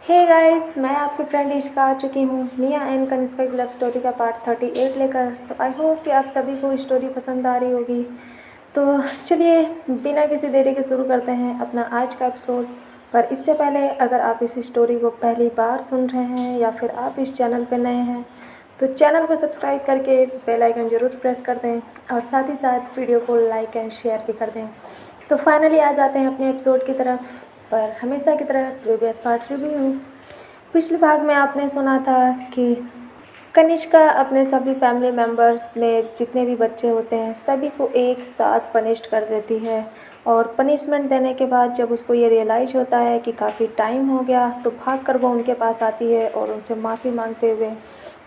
Hey guys, मैं आपकी friend इश्का आ चुकी हूँ मिया एंड कनिष्का की लव स्टोरी का पार्ट 38 लेकर। तो आई होप कि आप सभी को स्टोरी पसंद आ रही होगी। तो चलिए बिना किसी देरी के शुरू करते हैं अपना आज का एपिसोड। पर इससे पहले अगर आप इस स्टोरी को पहली बार सुन रहे हैं या फिर आप इस चैनल पर नए हैं तो चैनल को सब्सक्राइब करके बेल आइकन ज़रूर प्रेस कर दें और साथ ही साथ वीडियो को लाइक एंड शेयर भी कर दें। तो फाइनली आ जाते हैं अपने एपिसोड की तरफ। पर हमेशा की तरह प्रीवियस पार्ट रिव्यू। पिछले भाग में आपने सुना था कि कनिष्का अपने सभी फैमिली मेम्बर्स में जितने भी बच्चे होते हैं सभी को एक साथ पनिश्ड कर देती है। और पनिशमेंट देने के बाद जब उसको ये रियलाइज़ होता है कि काफ़ी टाइम हो गया तो भाग कर वो उनके पास आती है और उनसे माफ़ी मांगते हुए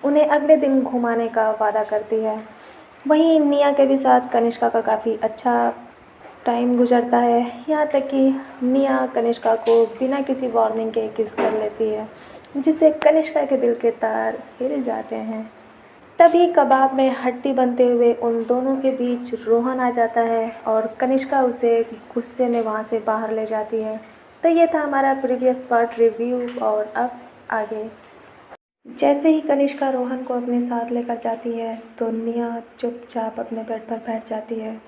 उन्हें अगले दिन घुमाने का वादा करती है। वहीं निया के भी साथ कनिष्का का काफ़ी अच्छा टाइम गुजरता है, यहाँ तक कि निया कनिष्का को बिना किसी वार्निंग के किस कर लेती है, जिससे कनिष्का के दिल के तार हिल जाते हैं। तभी कबाब में हड्डी बनते हुए उन दोनों के बीच रोहन आ जाता है और कनिष्का उसे गुस्से में वहाँ से बाहर ले जाती है। तो ये था हमारा प्रीवियस पार्ट रिव्यू। और अब आगे जैसे ही कनिष्का रोहन को अपने साथ लेकर जाती है तो निया चुपचाप अपने बेड पर बैठ जाती है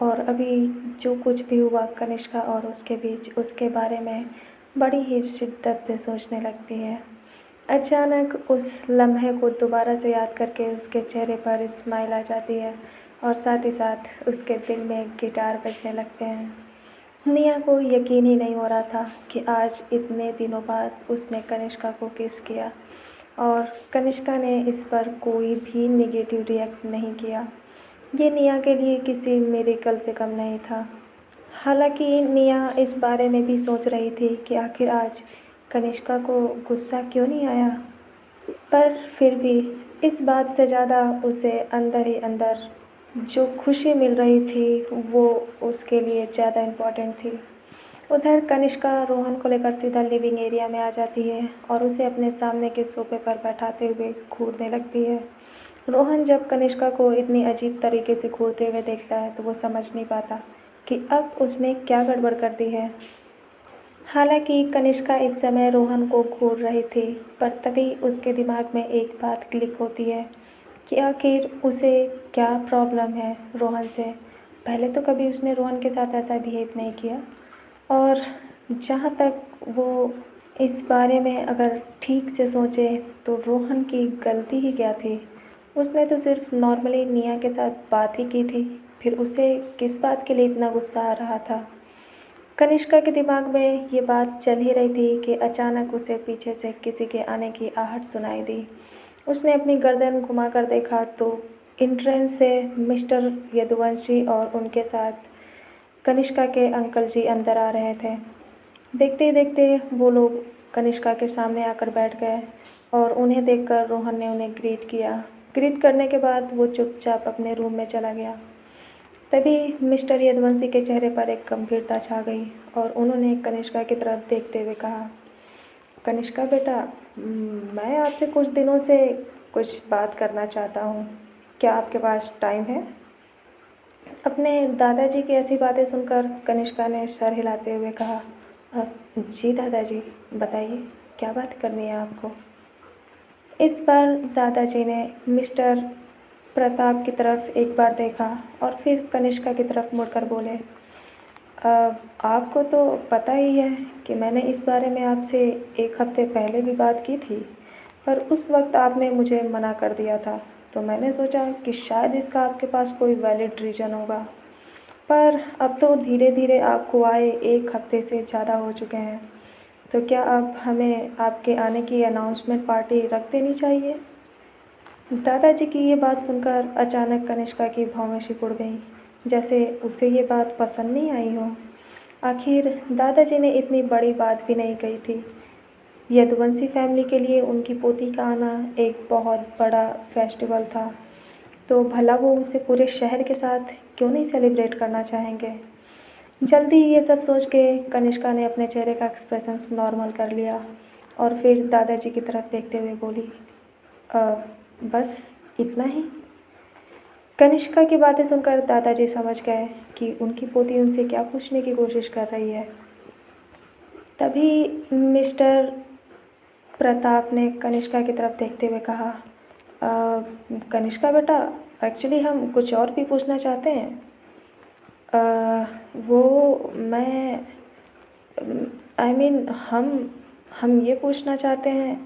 और अभी जो कुछ भी हुआ कनिष्का और उसके बीच उसके बारे में बड़ी ही शिद्दत से सोचने लगती है। अचानक उस लम्हे को दोबारा से याद करके उसके चेहरे पर स्माइल आ जाती है और साथ ही साथ उसके दिल में गिटार बजने लगते हैं। निया को यकीन ही नहीं हो रहा था कि आज इतने दिनों बाद उसने कनिष्का को किस किया और कनिष्का ने इस पर कोई भी नेगेटिव रिएक्ट नहीं किया। ये निया के लिए किसी मिरेकल से कम नहीं था। हालांकि निया इस बारे में भी सोच रही थी कि आखिर आज कनिष्का को गुस्सा क्यों नहीं आया, पर फिर भी इस बात से ज़्यादा उसे अंदर ही अंदर जो खुशी मिल रही थी वो उसके लिए ज़्यादा इम्पोर्टेंट थी। उधर कनिष्का रोहन को लेकर सीधा लिविंग एरिया में आ जाती है और उसे अपने सामने के सोफे पर बैठाते हुए घूरने लगती है। रोहन जब कनिष्का को इतनी अजीब तरीके से घूरते हुए देखता है तो वो समझ नहीं पाता कि अब उसने क्या गड़बड़ कर दी है। हालांकि कनिष्का इस समय रोहन को घूर रही थी, पर तभी उसके दिमाग में एक बात क्लिक होती है कि आखिर उसे क्या प्रॉब्लम है रोहन से। पहले तो कभी उसने रोहन के साथ ऐसा बिहेव नहीं किया और जहाँ तक वो इस बारे में अगर ठीक से सोचे तो रोहन की गलती ही क्या थी। उसने तो सिर्फ नॉर्मली निया के साथ बात ही की थी, फिर उसे किस बात के लिए इतना गुस्सा आ रहा था। कनिष्का के दिमाग में ये बात चल ही रही थी कि अचानक उसे पीछे से किसी के आने की आहट सुनाई दी। उसने अपनी गर्दन घुमाकर देखा तो एंट्रेंस से मिस्टर यदुवंशी और उनके साथ कनिष्का के अंकल जी अंदर आ रहे थे। देखते ही देखते वो लोग कनिष्का के सामने आकर बैठ गए और उन्हें देखकर रोहन ने उन्हें ग्रीट किया। ग्रीट करने के बाद वो चुपचाप अपने रूम में चला गया। तभी मिस्टर यदुवंशी के चेहरे पर एक गंभीरता छा गई और उन्होंने कनिष्का की तरफ देखते हुए कहा, कनिष्का बेटा, मैं आपसे कुछ दिनों से कुछ बात करना चाहता हूँ। क्या आपके पास टाइम है? अपने दादाजी की ऐसी बातें सुनकर कनिष्का ने सर हिलाते हुए कहा, जी दादाजी, बताइए क्या बात करनी है आपको। इस बार दादाजी ने मिस्टर प्रताप की तरफ एक बार देखा और फिर कनिष्का की तरफ मुड़कर बोले, आपको तो पता ही है कि मैंने इस बारे में आपसे एक हफ्ते पहले भी बात की थी, पर उस वक्त आपने मुझे मना कर दिया था। तो मैंने सोचा कि शायद इसका आपके पास कोई वैलिड रीज़न होगा, पर अब तो धीरे धीरे आपको आए एक हफ्ते से ज़्यादा हो चुके हैं। तो क्या आप हमें आपके आने की अनाउंसमेंट पार्टी रख देनी चाहिए। दादाजी की ये बात सुनकर अचानक कनिष्का की भौहें सिकुड़ गईं, जैसे उसे ये बात पसंद नहीं आई हो। आखिर दादाजी ने इतनी बड़ी बात भी नहीं कही थी। यदुवंशी फैमिली के लिए उनकी पोती का आना एक बहुत बड़ा फेस्टिवल था, तो भला वो उसे पूरे शहर के साथ क्यों नहीं सेलिब्रेट करना चाहेंगे। जल्दी ये सब सोच के कनिष्का ने अपने चेहरे का एक्सप्रेशंस नॉर्मल कर लिया और फिर दादाजी की तरफ देखते हुए बोली, "अ, बस इतना ही।" कनिष्का की बातें सुनकर दादाजी समझ गए कि उनकी पोती उनसे क्या पूछने की कोशिश कर रही है। तभी मिस्टर प्रताप ने कनिष्का की तरफ देखते हुए कहा। कनिष्का बेटा, एक्चुअली हम कुछ और भी पूछना चाहते हैं। वो मैं आई मीन हम ये पूछना चाहते हैं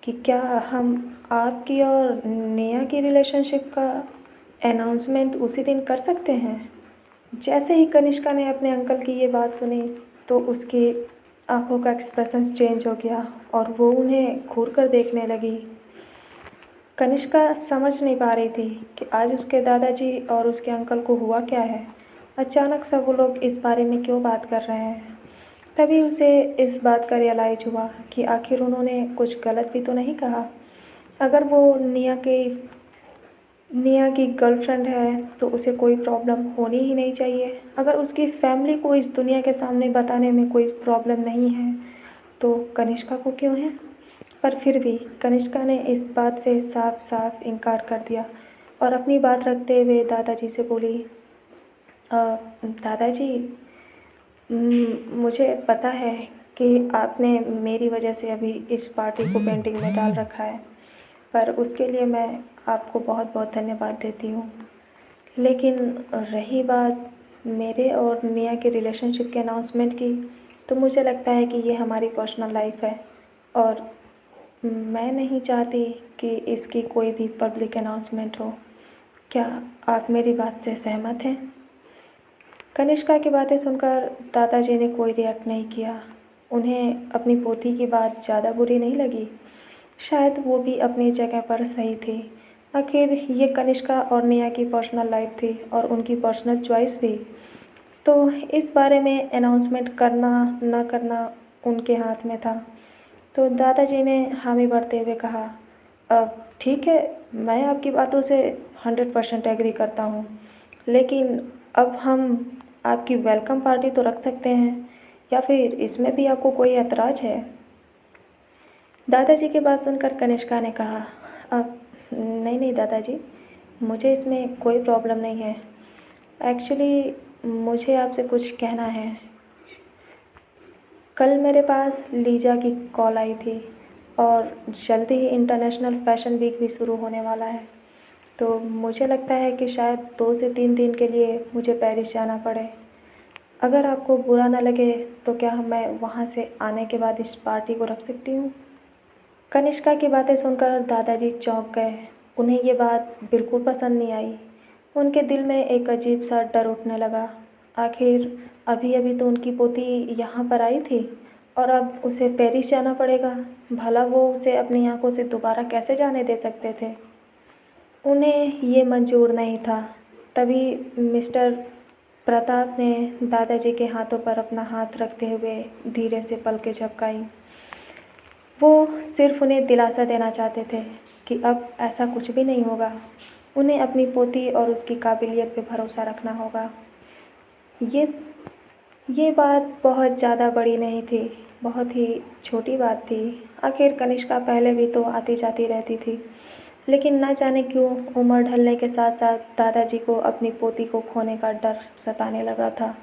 कि क्या हम आपकी और नेहा की रिलेशनशिप का अनाउंसमेंट उसी दिन कर सकते हैं। जैसे ही कनिष्का ने अपने अंकल की ये बात सुनी तो उसकी आंखों का एक्सप्रेशन चेंज हो गया और वो उन्हें घूर कर देखने लगी। कनिष्का समझ नहीं पा रही थी कि आज उसके दादाजी और उसके अंकल को हुआ क्या है। अचानक से वो लोग इस बारे में क्यों बात कर रहे हैं। तभी उसे इस बात का रियलाइज हुआ कि आखिर उन्होंने कुछ गलत भी तो नहीं कहा। अगर वो निया की गर्लफ्रेंड है तो उसे कोई प्रॉब्लम होनी ही नहीं चाहिए। अगर उसकी फैमिली को इस दुनिया के सामने बताने में कोई प्रॉब्लम नहीं है तो कनिष्का को क्यों है। पर फिर भी कनिष्का ने इस बात से साफ साफ इनकार कर दिया और अपनी बात रखते हुए दादाजी से बोली, दादाजी, मुझे पता है कि आपने मेरी वजह से अभी इस पार्टी को पेंडिंग में डाल रखा है, पर उसके लिए मैं आपको बहुत बहुत धन्यवाद देती हूँ। लेकिन रही बात मेरे और मियाँ के रिलेशनशिप के अनाउंसमेंट की, तो मुझे लगता है कि ये हमारी पर्सनल लाइफ है और मैं नहीं चाहती कि इसकी कोई भी पब्लिक अनाउंसमेंट हो। क्या आप मेरी बात से सहमत हैं? कनिष्का की बातें सुनकर दादाजी ने कोई रिएक्ट नहीं किया। उन्हें अपनी पोती की बात ज़्यादा बुरी नहीं लगी। शायद वो भी अपनी जगह पर सही थी। आखिर ये कनिष्का और नेहा की पर्सनल लाइफ थी और उनकी पर्सनल चॉइस भी। तो इस बारे में अनाउंसमेंट करना ना करना उनके हाथ में था। तो दादाजी ने हामी भरते हुए कहा, अब ठीक है, मैं आपकी बातों से 100% एग्री करता हूँ, लेकिन अब हम आपकी वेलकम पार्टी तो रख सकते हैं या फिर इसमें भी आपको कोई ऐतराज़ है? दादाजी की बात सुनकर कनिष्का ने कहा, अब नहीं नहीं दादाजी, मुझे इसमें कोई प्रॉब्लम नहीं है। एक्चुअली मुझे आपसे कुछ कहना है। कल मेरे पास लीजा की कॉल आई थी और जल्दी ही इंटरनेशनल फ़ैशन वीक भी शुरू होने वाला है। तो मुझे लगता है कि शायद 2 से 3 दिन के लिए मुझे पेरिस जाना पड़े। अगर आपको बुरा ना लगे तो क्या मैं वहाँ से आने के बाद इस पार्टी को रख सकती हूँ? कनिष्का की बातें सुनकर दादाजी चौंक गए। उन्हें ये बात बिल्कुल पसंद नहीं आई। उनके दिल में एक अजीब सा डर उठने लगा। आखिर अभी अभी तो उनकी पोती यहाँ पर आई थी और अब उसे पेरिस जाना पड़ेगा। भला वो उसे अपनी आंखों से दोबारा कैसे जाने दे सकते थे। उन्हें ये मंजूर नहीं था। तभी मिस्टर प्रताप ने दादाजी के हाथों पर अपना हाथ रखते हुए धीरे से पलकें झपकाई। वो सिर्फ उन्हें दिलासा देना चाहते थे कि अब ऐसा कुछ भी नहीं होगा। उन्हें अपनी पोती और उसकी काबिलियत पे भरोसा रखना होगा। ये ये बात बहुत ज़्यादा बड़ी नहीं थी, बहुत ही छोटी बात थी। आखिर कनिष्का पहले भी तो आती जाती रहती थी, लेकिन ना जाने क्यों उम्र ढलने के साथ साथ दादाजी को अपनी पोती को खोने का डर सताने लगा था।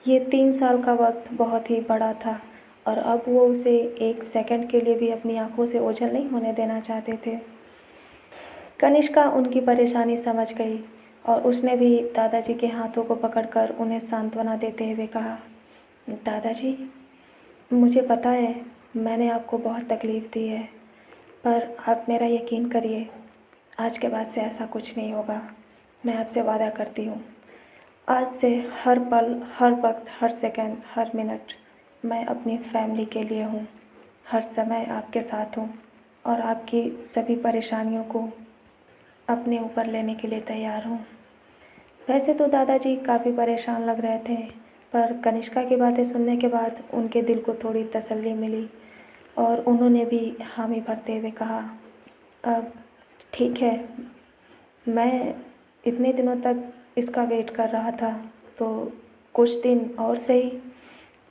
ये 3 साल का वक्त बहुत ही बड़ा था और अब वो उसे 1 सेकंड के लिए भी अपनी आंखों से ओझल नहीं होने देना चाहते थे। कनिष्का उनकी परेशानी समझ गई और उसने भी दादाजी के हाथों को पकड़कर उन्हें सांत्वना देते हुए कहा, दादाजी, मुझे पता है मैंने आपको बहुत तकलीफ़ दी है, पर आप मेरा यकीन करिए, आज के बाद से ऐसा कुछ नहीं होगा। मैं आपसे वादा करती हूँ। आज से हर पल, हर वक्त, हर सेकंड, हर मिनट मैं अपनी फैमिली के लिए हूँ। हर समय आपके साथ हूँ और आपकी सभी परेशानियों को अपने ऊपर लेने के लिए तैयार हूँ। वैसे तो दादाजी काफ़ी परेशान लग रहे थे, पर कनिष्का की बातें सुनने के बाद उनके दिल को थोड़ी तसल्ली मिली और उन्होंने भी हामी भरते हुए कहा, अब ठीक है, मैं इतने दिनों तक इसका वेट कर रहा था, तो कुछ दिन और सही,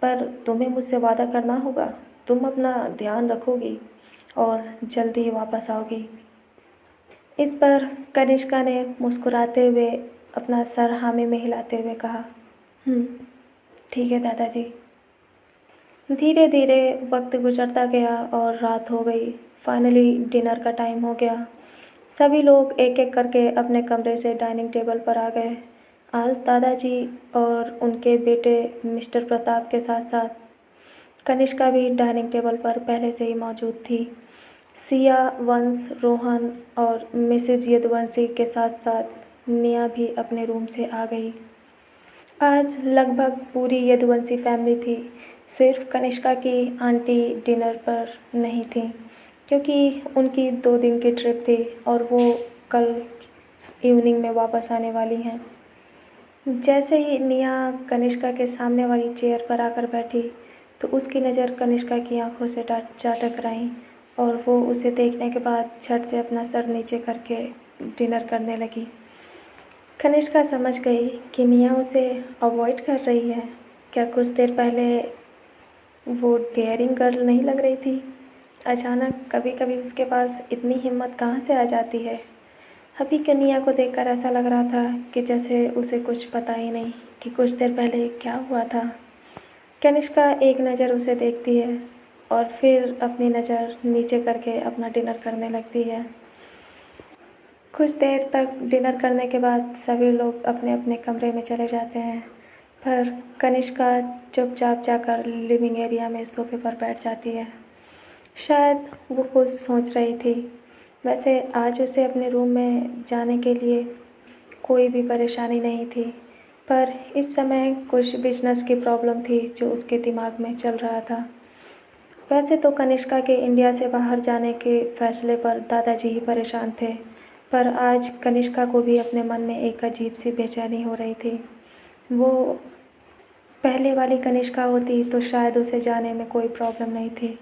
पर तुम्हें मुझसे वादा करना होगा, तुम अपना ध्यान रखोगी और जल्दी ही वापस आओगी। इस पर कनिष्का ने मुस्कुराते हुए अपना सर हामी में हिलाते हुए कहा, ठीक है दादाजी। धीरे धीरे वक्त गुजरता गया और रात हो गई। फाइनली डिनर का टाइम हो गया। सभी लोग एक एक करके अपने कमरे से डाइनिंग टेबल पर आ गए। आज दादाजी और उनके बेटे मिस्टर प्रताप के साथ साथ कनिष्का भी डाइनिंग टेबल पर पहले से ही मौजूद थी। सिया, वंश, रोहन और मिसेज यदुवंशी के साथ साथ निया भी अपने रूम से आ गई। आज लगभग पूरी यदुवंशी फैमिली थी। सिर्फ कनिष्का की आंटी डिनर पर नहीं थी क्योंकि उनकी 2 दिन की ट्रिप थी और वो कल इवनिंग में वापस आने वाली हैं। जैसे ही निया कनिष्का के सामने वाली चेयर पर आकर बैठी तो उसकी नज़र कनिष्का की आंखों से जा टकराई और वो उसे देखने के बाद झट से अपना सर नीचे करके डिनर करने लगी। कनिष्का समझ गई कि निया उसे अवॉइड कर रही है। क्या कुछ देर पहले वो डेयरिंग गर्ल नहीं लग रही थी? अचानक कभी कभी उसके पास इतनी हिम्मत कहाँ से आ जाती है? अभी के निया को देखकर ऐसा लग रहा था कि जैसे उसे कुछ पता ही नहीं कि कुछ देर पहले क्या हुआ था। कनिष्का एक नज़र उसे देखती है और फिर अपनी नज़र नीचे करके अपना डिनर करने लगती है। कुछ देर तक डिनर करने के बाद सभी लोग अपने अपने कमरे में चले जाते हैं, पर कनिष्का चुपचाप जाकर लिविंग एरिया में सोफे पर बैठ जाती है। शायद वो कुछ सोच रही थी। वैसे आज उसे अपने रूम में जाने के लिए कोई भी परेशानी नहीं थी, पर इस समय कुछ बिजनेस की प्रॉब्लम थी जो उसके दिमाग में चल रहा था। वैसे तो कनिष्का के इंडिया से बाहर जाने के फैसले पर दादाजी ही परेशान थे, पर आज कनिष्का को भी अपने मन में एक अजीब सी बेचैनी हो रही थी। वो पहले वाली कनिष्का होती तो शायद उसे जाने में कोई प्रॉब्लम नहीं थी,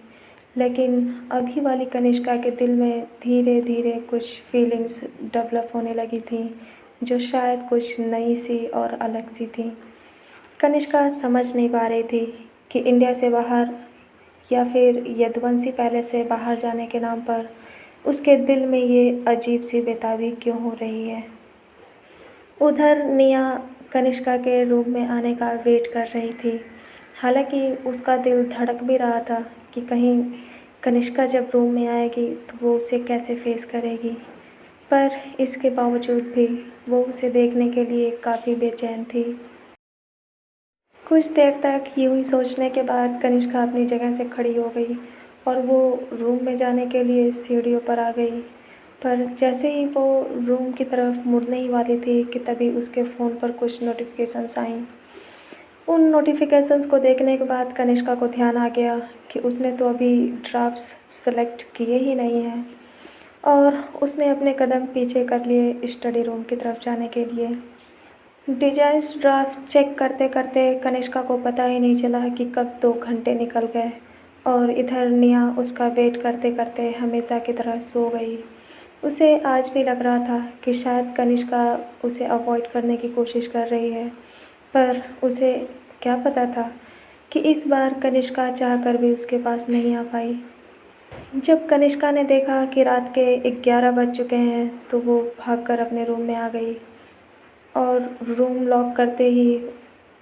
लेकिन अभी वाली कनिष्का के दिल में धीरे धीरे कुछ फीलिंग्स डेवलप होने लगी थी जो शायद कुछ नई सी और अलग सी थी। कनिष्का समझ नहीं पा रही थी कि इंडिया से बाहर या फिर यदुवंशी पैलेस से बाहर जाने के नाम पर उसके दिल में ये अजीब सी बेताबी क्यों हो रही है। उधर निया कनिष्का के रूम में आने का वेट कर रही थी। हालांकि उसका दिल धड़क भी रहा था कि कहीं कनिष्का जब रूम में आएगी तो वो उसे कैसे फेस करेगी, पर इसके बावजूद भी वो उसे देखने के लिए काफ़ी बेचैन थी। कुछ देर तक यूं ही सोचने के बाद कनिष्का अपनी जगह से खड़ी हो गई और वो रूम में जाने के लिए सीढ़ियों पर आ गई। पर जैसे ही वो रूम की तरफ मुड़ने ही वाली थी कि तभी उसके फ़ोन पर कुछ नोटिफिकेशंस आईं। उन नोटिफिकेशंस को देखने के बाद कनिष्का को ध्यान आ गया कि उसने तो अभी ड्राफ्ट्स सेलेक्ट किए ही नहीं हैं और उसने अपने कदम पीछे कर लिए स्टडी रूम की तरफ जाने के लिए। डिजाइन्स ड्राफ्ट चेक करते करते कनिष्का को पता ही नहीं चला कि कब 2 घंटे निकल गए और इधर निया उसका वेट करते करते हमेशा की तरह सो गई। उसे आज भी लग रहा था कि शायद कनिष्का उसे अवॉइड करने की कोशिश कर रही है, पर उसे क्या पता था कि इस बार कनिष्का चाहकर भी उसके पास नहीं आ पाई। जब कनिष्का ने देखा कि रात के 11 बज चुके हैं तो वो भागकर अपने रूम में आ गई और रूम लॉक करते ही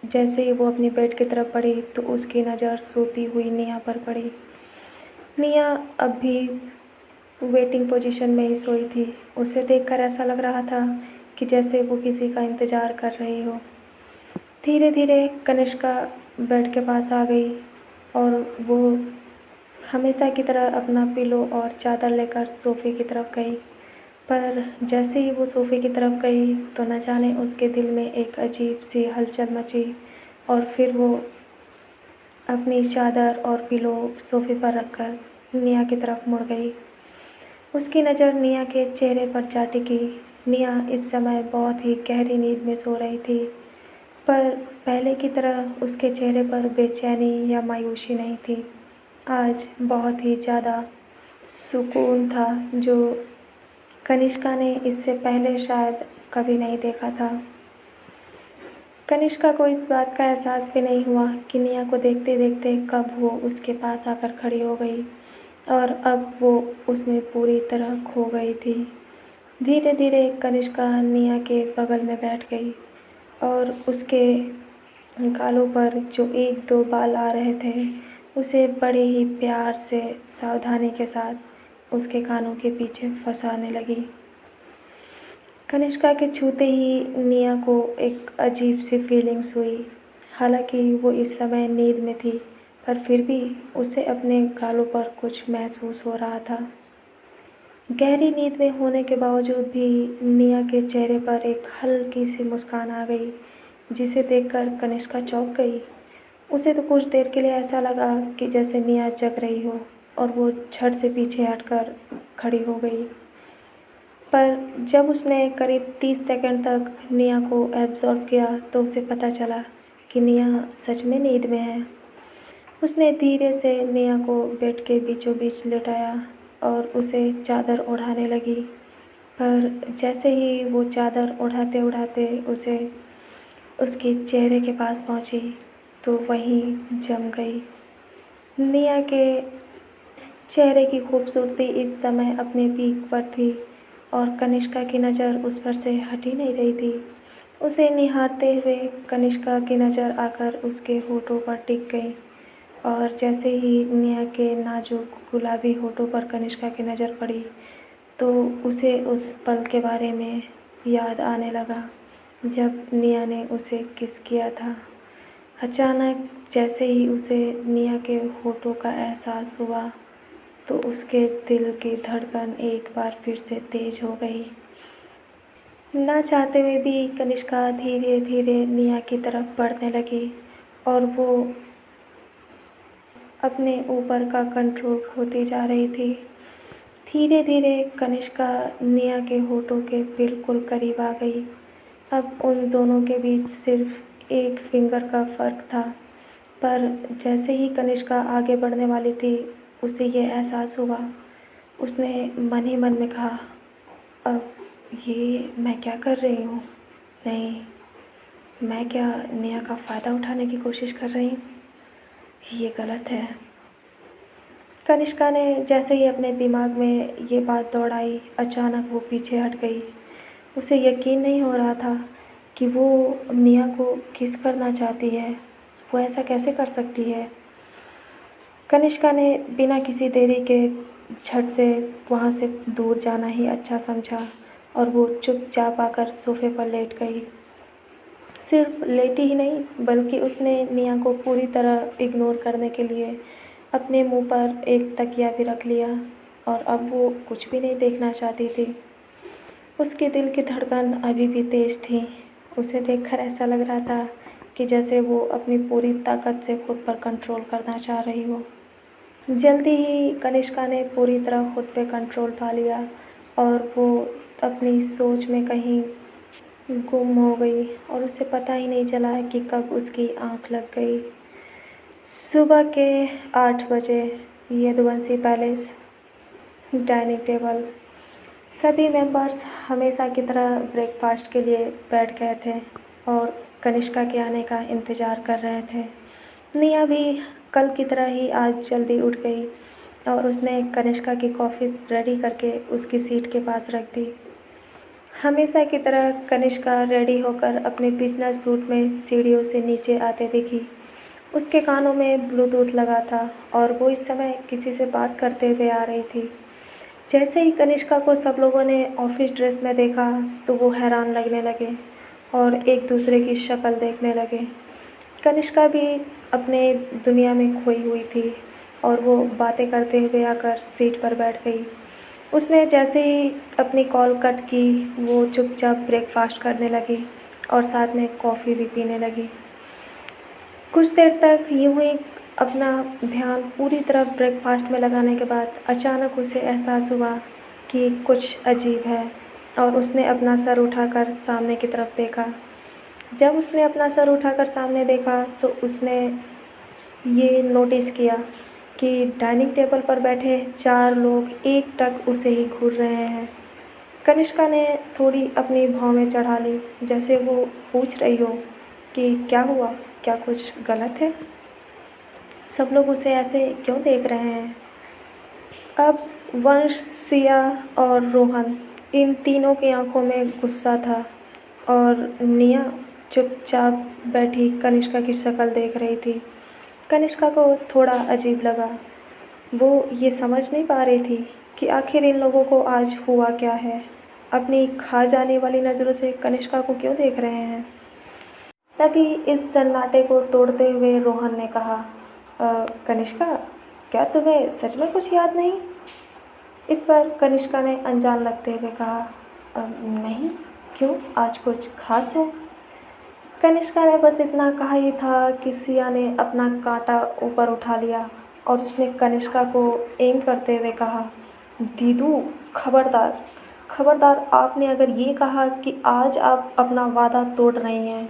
जैसे ही वो अपनी बेड की तरफ बढ़ी तो उसकी नज़र सोती हुई निया पर पड़ी। निया अब भी वेटिंग पोजीशन में ही सोई थी। उसे देखकर ऐसा लग रहा था कि जैसे वो किसी का इंतज़ार कर रही हो। धीरे धीरे कनिष्का बेड के पास आ गई और वो हमेशा की तरह अपना पिलो और चादर लेकर सोफ़े की तरफ गई, पर जैसे ही वो सोफ़े की तरफ गई तो न जाने उसके दिल में एक अजीब सी हलचल मची और फिर वो अपनी चादर और पिलो सोफ़े पर रखकर निया की तरफ मुड़ गई। उसकी नज़र निया के चेहरे पर जा टिकी। निया इस समय बहुत ही गहरी नींद में सो रही थी, पर पहले की तरह उसके चेहरे पर बेचैनी या मायूसी नहीं थी। आज बहुत ही ज़्यादा सुकून था जो कनिष्का ने इससे पहले शायद कभी नहीं देखा था। कनिष्का को इस बात का एहसास भी नहीं हुआ कि निया को देखते देखते कब वो उसके पास आकर खड़ी हो गई और अब वो उसमें पूरी तरह खो गई थी। धीरे धीरे कनिष्का निया के बगल में बैठ गई और उसके गालों पर जो 1-2 बाल आ रहे थे उसे बड़े ही प्यार से सावधानी के साथ उसके कानों के पीछे फंसाने लगी। कनिष्का के छूते ही निया को एक अजीब सी फीलिंग्स हुई। हालांकि वो इस समय नींद में थी, पर फिर भी उसे अपने गालों पर कुछ महसूस हो रहा था। गहरी नींद में होने के बावजूद भी निया के चेहरे पर एक हल्की सी मुस्कान आ गई, जिसे देखकर कनिष्का चौंक गई। उसे तो कुछ देर के लिए ऐसा लगा कि जैसे निया जग रही हो, और वो झट से पीछे हटकर खड़ी हो गई। पर जब उसने करीब 30 सेकंड तक निया को एब्जॉर्ब किया तो उसे पता चला कि निया सच में नींद में है। उसने धीरे से निया को बेड के बीचों बीच लेटाया और उसे चादर ओढ़ाने लगी। पर जैसे ही वो चादर उड़ाते उड़ाते उसे उसके चेहरे के पास पहुंची तो वहीं जम गई। निया के चेहरे की खूबसूरती इस समय अपने पीक पर थी और कनिष्का की नज़र उस पर से हट ही नहीं रही थी। उसे निहारते हुए कनिष्का की नज़र आकर उसके होठों पर टिक गई, और जैसे ही निया के नाजुक गुलाबी होठों पर कनिष्का की नज़र पड़ी तो उसे उस पल के बारे में याद आने लगा जब निया ने उसे किस किया था। अचानक जैसे ही उसे निया के होठों का एहसास हुआ तो उसके दिल की धड़कन एक बार फिर से तेज हो गई। ना चाहते हुए भी कनिष्का धीरे धीरे निया की तरफ बढ़ने लगी और वो अपने ऊपर का कंट्रोल खोती जा रही थी। धीरे धीरे कनिष्का निया के होठों के बिल्कुल करीब आ गई। अब उन दोनों के बीच सिर्फ एक फिंगर का फ़र्क था, पर जैसे ही कनिष्का आगे बढ़ने वाली थी उसे ये एहसास हुआ। उसने मन ही मन में कहा, अब ये मैं क्या कर रही हूँ? नहीं, मैं क्या निया का फ़ायदा उठाने की कोशिश कर रही हूँ? ये गलत है। कनिष्का ने जैसे ही अपने दिमाग में ये बात दौड़ाई, अचानक वो पीछे हट गई। उसे यकीन नहीं हो रहा था कि वो निया को किस करना चाहती है। वो ऐसा कैसे कर सकती है? कनिष्का ने बिना किसी देरी के झट से वहाँ से दूर जाना ही अच्छा समझा और वो चुपचाप आकर सोफ़े पर लेट गई। सिर्फ लेटी ही नहीं बल्कि उसने निया को पूरी तरह इग्नोर करने के लिए अपने मुंह पर एक तकिया भी रख लिया, और अब वो कुछ भी नहीं देखना चाहती थी। उसके दिल की धड़कन अभी भी तेज़ थी। उसे देखकर ऐसा लग रहा था कि जैसे वो अपनी पूरी ताकत से खुद पर कंट्रोल करना चाह रही हो। जल्दी ही कनिष्का ने पूरी तरह खुद पे कंट्रोल पा लिया और वो अपनी सोच में कहीं गुम हो गई और उसे पता ही नहीं चला कि कब उसकी आँख लग गई। सुबह के 8 बजे यदुवंशी पैलेस, डाइनिंग टेबल। सभी मेंबर्स हमेशा की तरह ब्रेकफास्ट के लिए बैठ गए थे और कनिष्का के आने का इंतज़ार कर रहे थे। निया भी कल की तरह ही आज जल्दी उठ गई और उसने कनिष्का की कॉफ़ी रेडी करके उसकी सीट के पास रख दी। हमेशा की तरह कनिष्का रेडी होकर अपने बिजनेस सूट में सीढ़ियों से नीचे आते दिखी। उसके कानों में ब्लूटूथ लगा था और वो इस समय किसी से बात करते हुए आ रही थी। जैसे ही कनिष्का को सब लोगों ने ऑफिस ड्रेस में देखा तो वो हैरान लगने लगे और एक दूसरे की शक्ल देखने लगे। कनिष्का भी अपने दुनिया में खोई हुई थी और वो बातें करते हुए आकर सीट पर बैठ गई। उसने जैसे ही अपनी कॉल कट की वो चुपचाप ब्रेकफास्ट करने लगी और साथ में कॉफ़ी भी पीने लगी। कुछ देर तक यूं ही अपना ध्यान पूरी तरह ब्रेकफास्ट में लगाने के बाद अचानक उसे एहसास हुआ कि कुछ अजीब है और उसने अपना सर उठाकर सामने की तरफ देखा। जब उसने अपना सर उठाकर सामने देखा तो उसने ये नोटिस किया कि डाइनिंग टेबल पर बैठे 4 लोग एकटक उसे ही घूर रहे हैं। कनिष्का ने थोड़ी अपनी भौहें चढ़ा ली, जैसे वो पूछ रही हो कि क्या हुआ, क्या कुछ गलत है? सब लोग उसे ऐसे क्यों देख रहे हैं? अब वंश, सिया और रोहन, इन तीनों की आंखों में गुस्सा था और निया चुपचाप बैठी कनिष्का की शक्ल देख रही थी। कनिष्का को थोड़ा अजीब लगा। वो ये समझ नहीं पा रही थी कि आखिर इन लोगों को आज हुआ क्या है। अपनी खा जाने वाली नज़रों से कनिष्का को क्यों देख रहे हैं। तभी इस सन्नाटे को तोड़ते हुए रोहन ने कहा, कनिष्का, क्या तुम्हें सच में कुछ याद नहीं?" इस पर कनिष्का ने अनजान लगते हुए कहा, नहीं, क्यों, आज कुछ खास है?" कनिष्का ने बस इतना कहा ही था कि सिया ने अपना कांटा ऊपर उठा लिया और उसने कनिष्का को एम करते हुए कहा, दीदू, खबरदार, खबरदार, आपने अगर ये कहा कि आज आप अपना वादा तोड़ रही हैं।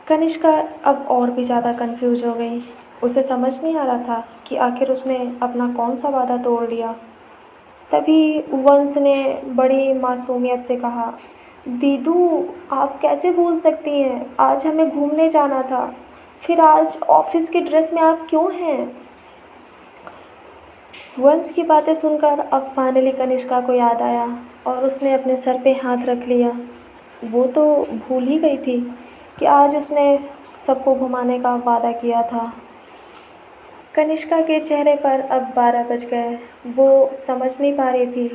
कनिष्का अब और भी ज़्यादा कंफ्यूज हो गई। उसे समझ नहीं आ रहा था कि आखिर उसने अपना कौन सा वादा तोड़ लिया। तभी वंश ने बड़ी मासूमियत से कहा, दीदू, आप कैसे भूल सकती हैं, आज हमें घूमने जाना था, फिर आज ऑफिस की ड्रेस में आप क्यों हैं? वंश की बातें सुनकर अब फाइनली कनिष्का को याद आया और उसने अपने सर पे हाथ रख लिया। वो तो भूल ही गई थी कि आज उसने सबको घुमाने का वादा किया था। कनिष्का के चेहरे पर अब 12 बज गए। वो समझ नहीं पा रही थी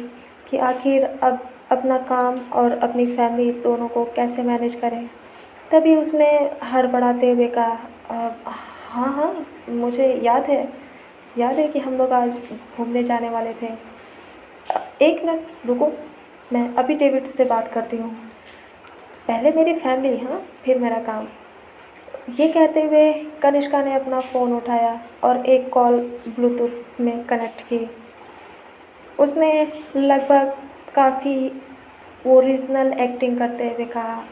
कि आखिर अब अपना काम और अपनी फैमिली दोनों को कैसे मैनेज करें। तभी उसने हड़बड़ाते हुए कहा, हाँ हाँ, मुझे याद है कि हम लोग आज घूमने जाने वाले थे। एक मिनट रुको, मैं अभी डेविड से बात करती हूँ। पहले मेरी फैमिली, हाँ, फिर मेरा काम। ये कहते हुए कनिष्का ने अपना फ़ोन उठाया और एक कॉल ब्लूटूथ में कनेक्ट की। उसने लगभग काफ़ी ओरिजिनल एक्टिंग करते हुए कहा,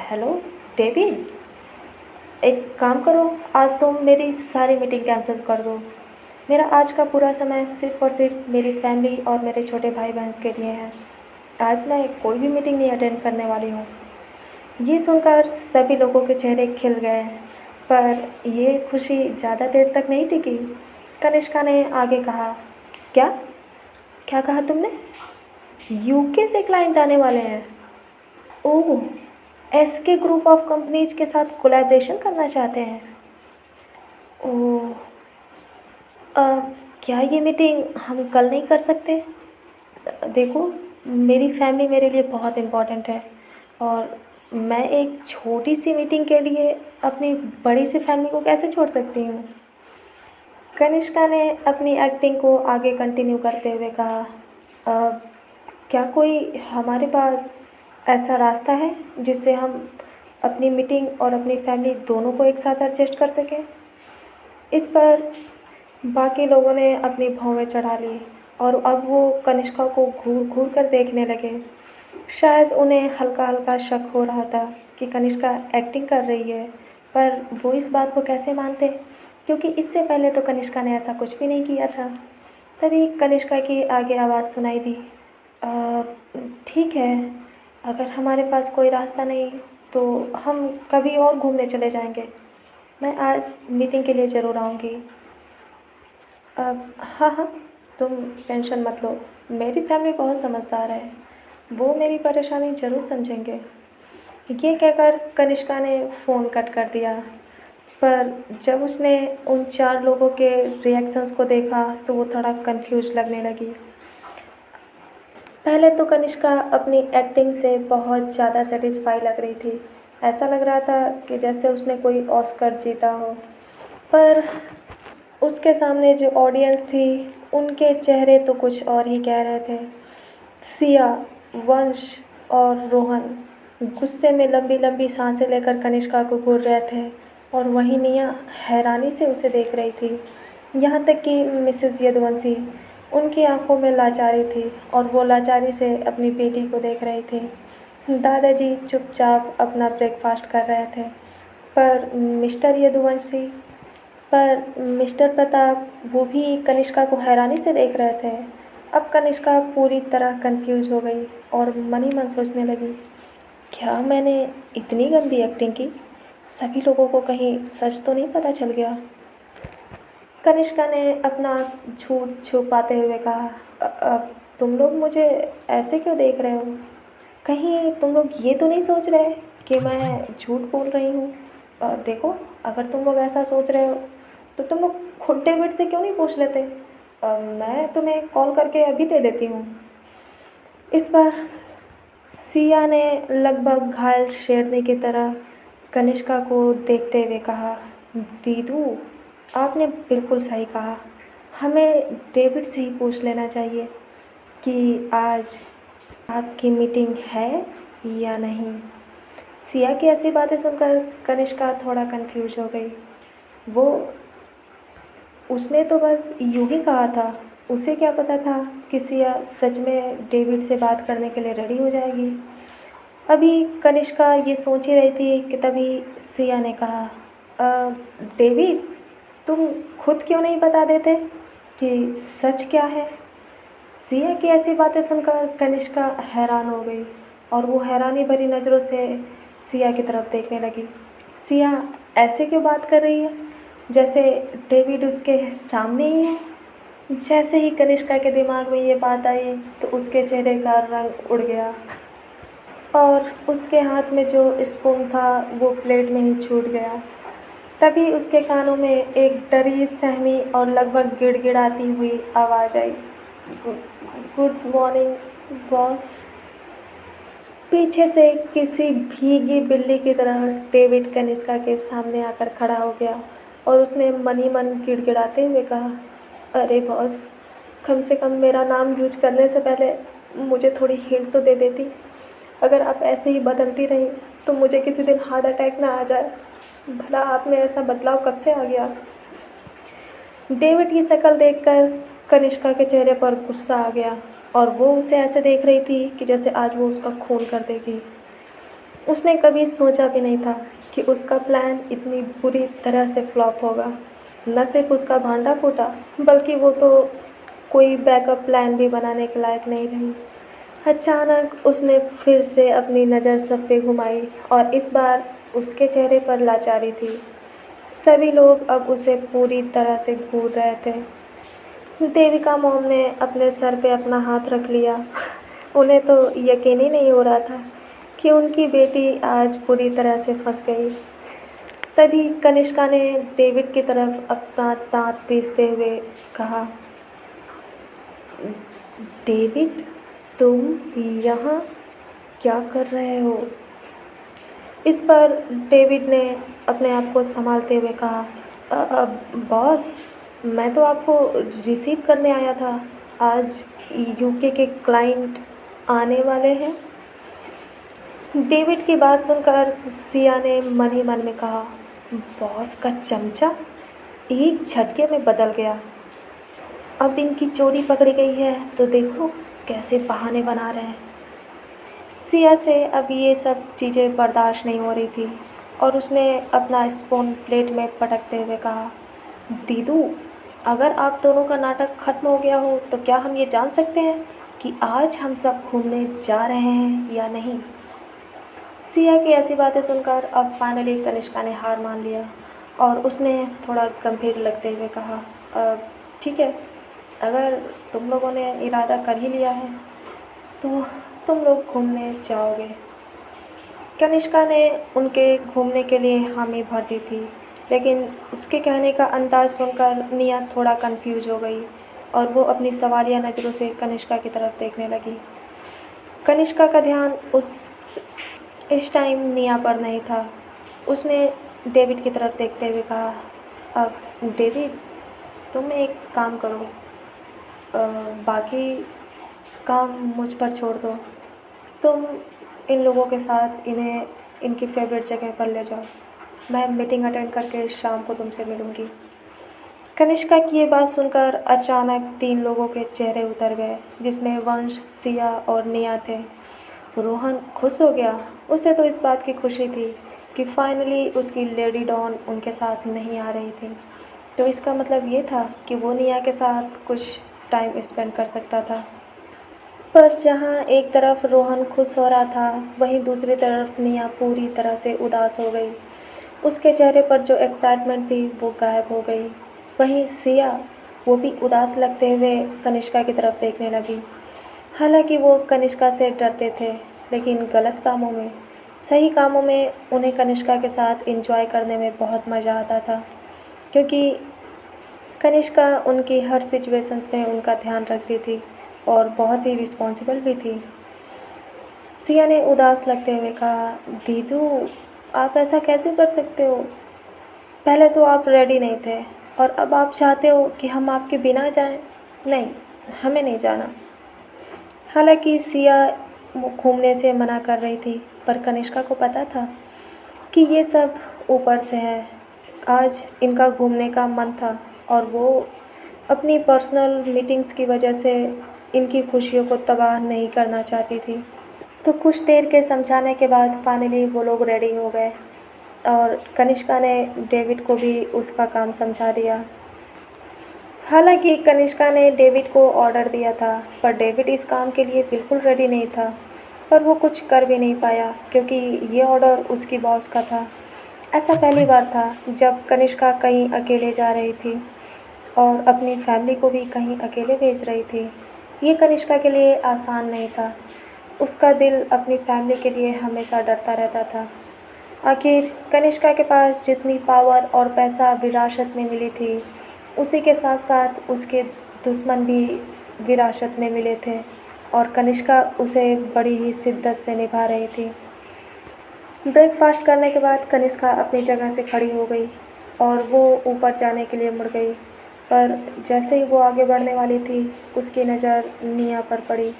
हेलो डेविड, एक काम करो, आज तुम मेरी सारी मीटिंग कैंसिल कर दो। मेरा आज का पूरा समय सिर्फ़ और सिर्फ मेरी फैमिली और मेरे छोटे भाई बहन के लिए है। आज मैं कोई भी मीटिंग नहीं अटेंड करने वाली हूँ। ये सुनकर सभी लोगों के चेहरे खिल गए, पर ये खुशी ज़्यादा देर तक नहीं टिकी। कनिष्का ने आगे कहा, क्या क्या कहा तुमने? यूके से क्लाइंट आने वाले हैं? ओह, एसके ग्रुप ऑफ कंपनीज के साथ कोलैबोरेशन करना चाहते हैं? ओह, अ, क्या ये मीटिंग हम कल नहीं कर सकते? देखो, मेरी फैमिली मेरे लिए बहुत इम्पोर्टेंट है और मैं एक छोटी सी मीटिंग के लिए अपनी बड़ी सी फैमिली को कैसे छोड़ सकती हूँ। कनिष्का ने अपनी एक्टिंग को आगे कंटिन्यू करते हुए कहा, "अ, क्या कोई हमारे पास ऐसा रास्ता है जिससे हम अपनी मीटिंग और अपनी फैमिली दोनों को एक साथ एडजस्ट कर सकें?" इस पर बाकी लोगों ने अपनी भौवें चढ़ा ली और अब वो कनिष्का को घूर घूर कर देखने लगे। शायद उन्हें हल्का हल्का शक हो रहा था कि कनिष्का एक्टिंग कर रही है, पर वो इस बात को कैसे मानते, क्योंकि इससे पहले तो कनिष्का ने ऐसा कुछ भी नहीं किया था। तभी कनिष्का की आगे आवाज़ सुनाई दी, "अ, ठीक है, अगर हमारे पास कोई रास्ता नहीं तो हम कभी और घूमने चले जाएंगे। मैं आज मीटिंग के लिए ज़रूर आऊँगी।" हाँ हाँ, तुम टेंशन मत लो, मेरी फैमिली बहुत समझदार है, वो मेरी परेशानी ज़रूर समझेंगे। ये कहकर कनिष्का ने फ़ोन कट कर दिया, पर जब उसने उन 4 लोगों के रिएक्शंस को देखा तो वो थोड़ा कंफ्यूज लगने लगी। पहले तो कनिष्का अपनी एक्टिंग से बहुत ज़्यादा सेटिस्फाई लग रही थी। ऐसा लग रहा था कि जैसे उसने कोई ऑस्कर जीता हो। पर उसके सामने जो ऑडियंस थी, उनके चेहरे तो कुछ और ही कह रहे थे। सिया, वंश और रोहन गुस्से में लंबी लंबी सांसें लेकर कनिष्का को घूर रहे थे और वहीं निया हैरानी से उसे देख रही थी। यहाँ तक कि मिसेस यदुवंशी, उनकी आंखों में लाचारी थी और वो लाचारी से अपनी बेटी को देख रही थी। दादाजी चुपचाप अपना ब्रेकफास्ट कर रहे थे, पर मिस्टर प्रताप, वो भी कनिष्का को हैरानी से देख रहे थे। अब कनिष्का पूरी तरह कंफ्यूज हो गई और मन ही मन सोचने लगी, क्या मैंने इतनी गंदी एक्टिंग की? सभी लोगों को कहीं सच तो नहीं पता चल गया? कनिष्का ने अपना झूठ छुपाते हुए कहा, तुम लोग मुझे ऐसे क्यों देख रहे हो? कहीं तुम लोग ये तो नहीं सोच रहे कि मैं झूठ बोल रही हूँ?" देखो, अगर तुम लोग ऐसा सोच रहे हो तो तुम लोग खुद डेविड से क्यों नहीं पूछ लेते? मैं तुम्हें कॉल करके अभी दे देती हूँ। इस बार सिया ने लगभग घायल शेरनी की तरह कनिष्का को देखते हुए कहा, दीदू, आपने बिल्कुल सही कहा। हमें डेविड से ही पूछ लेना चाहिए कि आज आपकी मीटिंग है या नहीं। सिया की ऐसी बातें सुनकर कनिष्का थोड़ा कंफ्यूज हो गई। वो उसने तो बस यूं ही कहा था, उसे क्या पता था कि सिया सच में डेविड से बात करने के लिए रेडी हो जाएगी। अभी कनिष्का ये सोच ही रही थी कि तभी सिया ने कहा, "अ, डेविड, तुम खुद क्यों नहीं बता देते कि सच क्या है?" सिया की ऐसी बातें सुनकर कनिष्का हैरान हो गई और वो हैरानी भरी नज़रों से सिया की तरफ देखने लगी। सिया ऐसे क्यों बात कर रही है, जैसे डेविड उसके सामने ही है। जैसे ही कनिष्का के दिमाग में ये बात आई तो उसके चेहरे का रंग उड़ गया और उसके हाथ में जो स्पून था वो प्लेट में ही छूट गया। तभी उसके कानों में एक डरी सहमी और लगभग गिड़गिड़ाती हुई आवाज़ आई, गुड मॉर्निंग बॉस। पीछे से किसी भीगी बिल्ली की तरह डेविड कनिष्का के सामने आकर खड़ा हो गया और उसने मन ही मन गिड़गिड़ाते हुए कहा, अरे बॉस, कम से कम मेरा नाम यूज करने से पहले मुझे थोड़ी हिंट तो दे देती। अगर आप ऐसे ही बदलती रही तो मुझे किसी दिन हार्ट अटैक ना आ जाए। भला आप में ऐसा बदलाव कब से आ गया? डेविड की शक्ल देखकर कनिष्का के चेहरे पर गुस्सा आ गया और वो उसे ऐसे देख रही थी कि जैसे आज वो उसका खून कर देगी। उसने कभी सोचा भी नहीं था कि उसका प्लान इतनी बुरी तरह से फ्लॉप होगा। न सिर्फ उसका भांडा फूटा, बल्कि वो तो कोई बैकअप प्लान भी बनाने के लायक नहीं रही। अचानक उसने फिर से अपनी नज़र सब पे घुमाई और इस बार उसके चेहरे पर लाचारी थी। सभी लोग अब उसे पूरी तरह से घूर रहे थे। देविका मॉम ने अपने सर पे अपना हाथ रख लिया। उन्हें तो यकीन ही नहीं हो रहा था कि उनकी बेटी आज पूरी तरह से फंस गई। तभी कनिष्का ने डेविड की तरफ अपना दांत पीसते हुए कहा, डेविड, तुम यहाँ क्या कर रहे हो? इस पर डेविड ने अपने आप को संभालते हुए कहा, बॉस, मैं तो आपको रिसीव करने आया था। आज यूके के क्लाइंट आने वाले हैं। डेविड की बात सुनकर सिया ने मन ही मन में कहा, बॉस का चमचा एक झटके में बदल गया। अब इनकी चोरी पकड़ी गई है तो देखो कैसे बहाने बना रहे हैं। सिया से अब ये सब चीज़ें बर्दाश्त नहीं हो रही थी और उसने अपना स्पून प्लेट में पटकते हुए कहा, दीदू, अगर आप दोनों का नाटक ख़त्म हो गया हो तो क्या हम ये जान सकते हैं कि आज हम सब घूमने जा रहे हैं या नहीं? सिया की ऐसी बातें सुनकर अब फाइनली कनिष्का ने हार मान लिया और उसने थोड़ा गंभीर लगते हुए कहा, "अ, ठीक है, अगर तुम लोगों ने इरादा कर ही लिया है तो तुम लोग घूमने जाओगे।" कनिष्का ने उनके घूमने के लिए हामी भर दी थी, लेकिन उसके कहने का अंदाज़ सुनकर निया थोड़ा कंफ्यूज हो गई और वो अपनी सवालिया नज़रों से कनिष्का की तरफ देखने लगी। कनिष्का का ध्यान उस इस टाइम निया पर नहीं था। उसने डेविड की तरफ देखते हुए कहा, अब डेविड, तुम एक काम करो, बाकी काम मुझ पर छोड़ दो। तुम इन लोगों के साथ इन्हें इनकी फेवरेट जगह पर ले जाओ। मैं मीटिंग अटेंड करके शाम को तुमसे मिलूँगी। कनिष्का की ये बात सुनकर अचानक 3 लोगों के चेहरे उतर गए, जिसमें वंश, सिया और निया थे। रोहन खुश हो गया। उसे तो इस बात की खुशी थी कि फाइनली उसकी लेडी डॉन उनके साथ नहीं आ रही थी। तो इसका मतलब ये था कि वो निया के साथ कुछ टाइम स्पेंड कर सकता था। पर जहाँ एक तरफ रोहन खुश हो रहा था, वहीं दूसरी तरफ निया पूरी तरह से उदास हो गई। उसके चेहरे पर जो एक्साइटमेंट थी वो गायब हो गई। वहीं सिया, वो भी उदास लगते हुए कनिष्का की तरफ देखने लगी। हालांकि वो कनिष्का से डरते थे, लेकिन गलत कामों में। सही कामों में उन्हें कनिष्का के साथ एंजॉय करने में बहुत मज़ा आता था, क्योंकि कनिष्का उनकी हर सिचुएशंस में उनका ध्यान रखती थी और बहुत ही रिस्पॉन्सिबल भी थी। सिया ने उदास लगते हुए कहा, दीदू आप ऐसा कैसे कर सकते हो? पहले तो आप रेडी नहीं थे और अब आप चाहते हो कि हम आपके बिना जाएं? नहीं, हमें नहीं जाना। हालांकि सिया घूमने से मना कर रही थी, पर कनिष्का को पता था कि ये सब ऊपर से है। आज इनका घूमने का मन था और वो अपनी पर्सनल मीटिंग्स की वजह से इनकी खुशियों को तबाह नहीं करना चाहती थी। तो कुछ देर के समझाने के बाद फाइनली वो लोग रेडी हो गए और कनिष्का ने डेविड को भी उसका काम समझा दिया। हालांकि कनिष्का ने डेविड को ऑर्डर दिया था, पर डेविड इस काम के लिए बिल्कुल रेडी नहीं था, पर वो कुछ कर भी नहीं पाया क्योंकि ये ऑर्डर उसकी बॉस का था। ऐसा पहली बार था जब कनिष्का कहीं अकेले जा रही थी और अपनी फैमिली को भी कहीं अकेले भेज रही थी। ये कनिष्का के लिए आसान नहीं था। उसका दिल अपनी फैमिली के लिए हमेशा डरता रहता था। आखिर कनिष्का के पास जितनी पावर और पैसा विरासत में मिली थी, उसी के साथ साथ उसके दुश्मन भी विरासत में मिले थे और कनिष्का उसे बड़ी ही शिद्दत से निभा रही थी। ब्रेकफास्ट करने के बाद कनिष्का अपनी जगह से खड़ी हो गई और वो ऊपर जाने के लिए मुड़ गई, पर जैसे ही वो आगे बढ़ने वाली थी, उसकी नज़र निया पर पड़ी।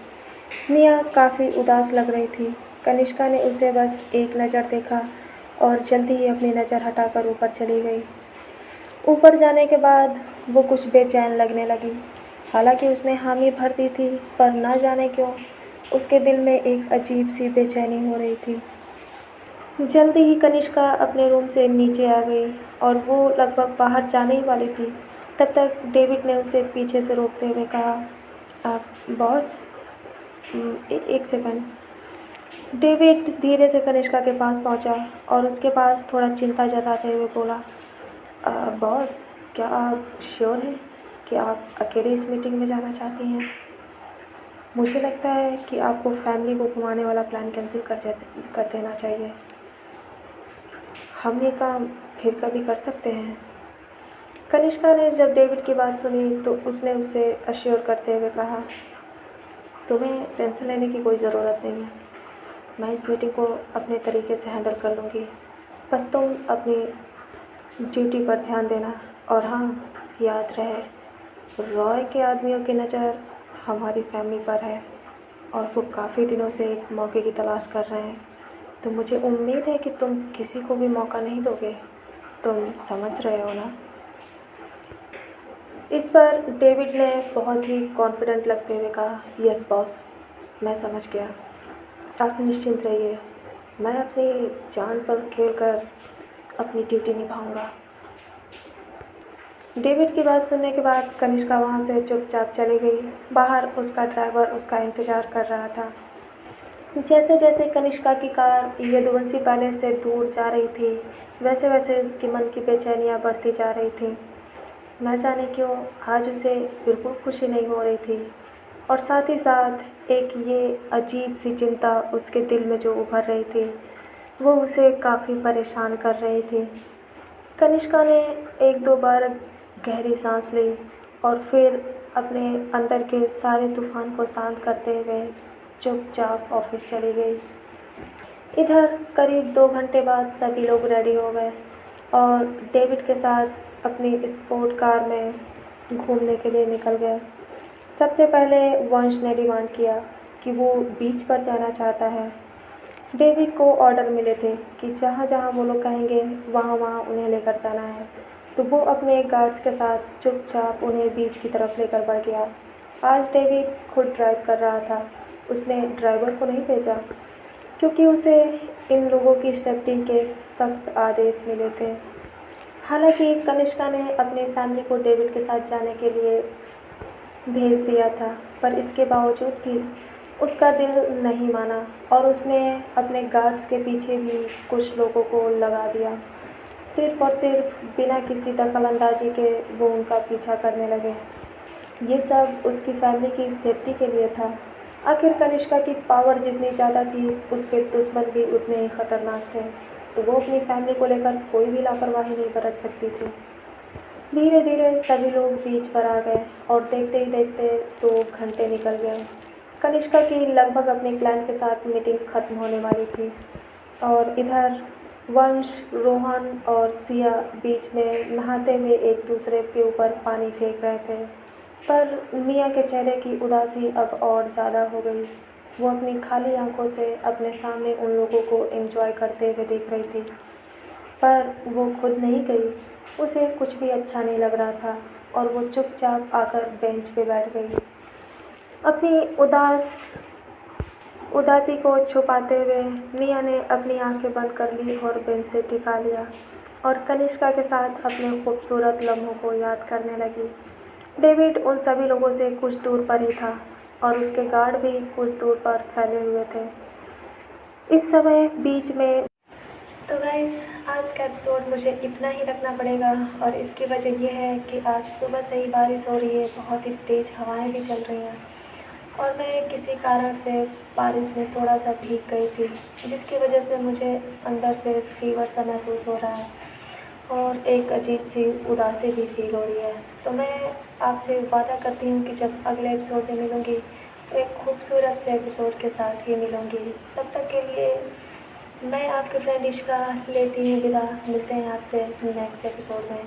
निया काफ़ी उदास लग रही थी। कनिष्का ने उसे बस एक नज़र देखा और जल्दी ही अपनी नज़र हटाकर ऊपर चली गई। ऊपर जाने के बाद वो कुछ बेचैन लगने लगी। हालांकि उसने हामी भर दी थी, पर ना जाने क्यों उसके दिल में एक अजीब सी बेचैनी हो रही थी। जल्दी ही कनिष्का अपने रूम से नीचे आ गई और वो लगभग बाहर जाने ही वाली थी। तब तक डेविड ने उसे पीछे से रोकते हुए कहा, आप बॉस, एक सेकंड। डेविड धीरे से कनिष्का के पास पहुंचा और उसके पास थोड़ा चिंता जताते हुए बोला, बॉस, क्या आप श्योर हैं कि आप अकेले इस मीटिंग में जाना चाहती हैं? मुझे लगता है कि आपको फैमिली को घुमाने वाला प्लान कैंसिल कर देना चाहिए। हम ये काम फिर कभी कर सकते हैं। कनिष्का ने जब डेविड की बात सुनी तो उसने उसे अश्योर करते हुए कहा, तुम्हें टेंशन लेने की कोई ज़रूरत नहीं है। मैं इस मीटिंग को अपने तरीके से हैंडल कर लूँगी। बस तुम अपनी ड्यूटी पर ध्यान देना। और हाँ, याद रहे, रॉय के आदमियों की नज़र हमारी फैमिली पर है और वो काफ़ी दिनों से एक मौके की तलाश कर रहे हैं। तो मुझे उम्मीद है कि तुम किसी को भी मौका नहीं दोगे। तुम समझ रहे हो ना? इस पर डेविड ने बहुत ही कॉन्फिडेंट लगते हुए कहा, यस बॉस, मैं समझ गया। आप निश्चिंत रहिए, मैं अपनी जान पर खेलकर अपनी ड्यूटी निभाऊंगा। डेविड की बात सुनने के बाद कनिष्का वहाँ से चुपचाप चली गई। बाहर उसका ड्राइवर उसका इंतज़ार कर रहा था। जैसे जैसे कनिष्का की कार यदुवंशी पैलेस से दूर जा रही थी, वैसे वैसे उसके मन की बेचैनियाँ बढ़ती जा रही थीं। न जाने क्यों आज उसे बिल्कुल खुशी नहीं हो रही थी और साथ ही साथ एक ये अजीब सी चिंता उसके दिल में जो उभर रही थी, वो उसे काफ़ी परेशान कर रही थी। कनिष्का ने एक दो बार गहरी सांस ली और फिर अपने अंदर के सारे तूफान को शांत करते हुए चुपचाप ऑफिस चली गई। इधर करीब 2 घंटे बाद सभी लोग रेडी हो गए और डेविड के साथ अपनी स्पोर्ट कार में घूमने के लिए निकल गए। सबसे पहले वंश ने डिमांड किया कि वो बीच पर जाना चाहता है। डेविड को ऑर्डर मिले थे कि जहाँ जहाँ वो लोग कहेंगे वहाँ वहाँ उन्हें लेकर जाना है, तो वो अपने गार्ड्स के साथ चुपचाप उन्हें बीच की तरफ लेकर बढ़ गया। आज डेविड खुद ड्राइव कर रहा था, उसने ड्राइवर को नहीं भेजा क्योंकि उसे इन लोगों की सेफ्टी के सख्त आदेश मिले थे। हालांकि कनिष्का ने अपनी फैमिली को डेविड के साथ जाने के लिए भेज दिया था, पर इसके बावजूद भी उसका दिल नहीं माना और उसने अपने गार्ड्स के पीछे भी कुछ लोगों को लगा दिया। सिर्फ और सिर्फ बिना किसी दखलंदाजी के वो उनका पीछा करने लगे। ये सब उसकी फैमिली की सेफ्टी के लिए था। आखिर कनिष्का की पावर जितनी ज़्यादा थी, उसके दुश्मन भी उतने ही खतरनाक थे, तो वो अपनी फैमिली को लेकर कोई भी लापरवाही नहीं बरत सकती थी। धीरे धीरे सभी लोग बीच पर आ गए और देखते ही देखते 2 घंटे निकल गए। कनिष्का की लगभग अपने क्लैन के साथ मीटिंग खत्म होने वाली थी और इधर वंश, रोहन और सिया बीच में नहाते हुए एक दूसरे के ऊपर पानी फेंक रहे थे। पर मिया के चेहरे की उदासी अब और ज़्यादा हो गई। वो अपनी खाली आंखों से अपने सामने उन लोगों को एंजॉय करते हुए देख रही थी, पर वो खुद नहीं गई। उसे कुछ भी अच्छा नहीं लग रहा था और वो चुपचाप आकर बेंच पे बैठ गई। अपनी उदासी को छुपाते हुए मिया ने अपनी आंखें बंद कर ली और बेंच से टिका लिया और कनिष्का के साथ अपने खूबसूरत लम्हों को याद करने लगी। डेविड उन सभी लोगों से कुछ दूर पर ही था और उसके गार्ड भी कुछ दूर पर फैले हुए थे। इस समय बीच में तो गाइस, आज का एपिसोड मुझे इतना ही रखना पड़ेगा और इसकी वजह यह है कि आज सुबह से ही बारिश हो रही है, बहुत ही तेज़ हवाएं भी चल रही हैं और मैं किसी कारण से बारिश में थोड़ा सा भीग गई थी, जिसकी वजह से मुझे अंदर से फीवर सा महसूस हो रहा है और एक अजीब सी उदासी भी फील हो रही है। तो मैं आपसे वादा करती हूँ कि जब अगले एपिसोड में मिलूँगी तो एक खूबसूरत से एपिसोड के साथ ही मिलूँगी। तब तक के लिए मैं आपकी फ्रेंड इश्का लेती हूँ विदा। मिलते हैं आपसे नेक्स्ट एपिसोड में।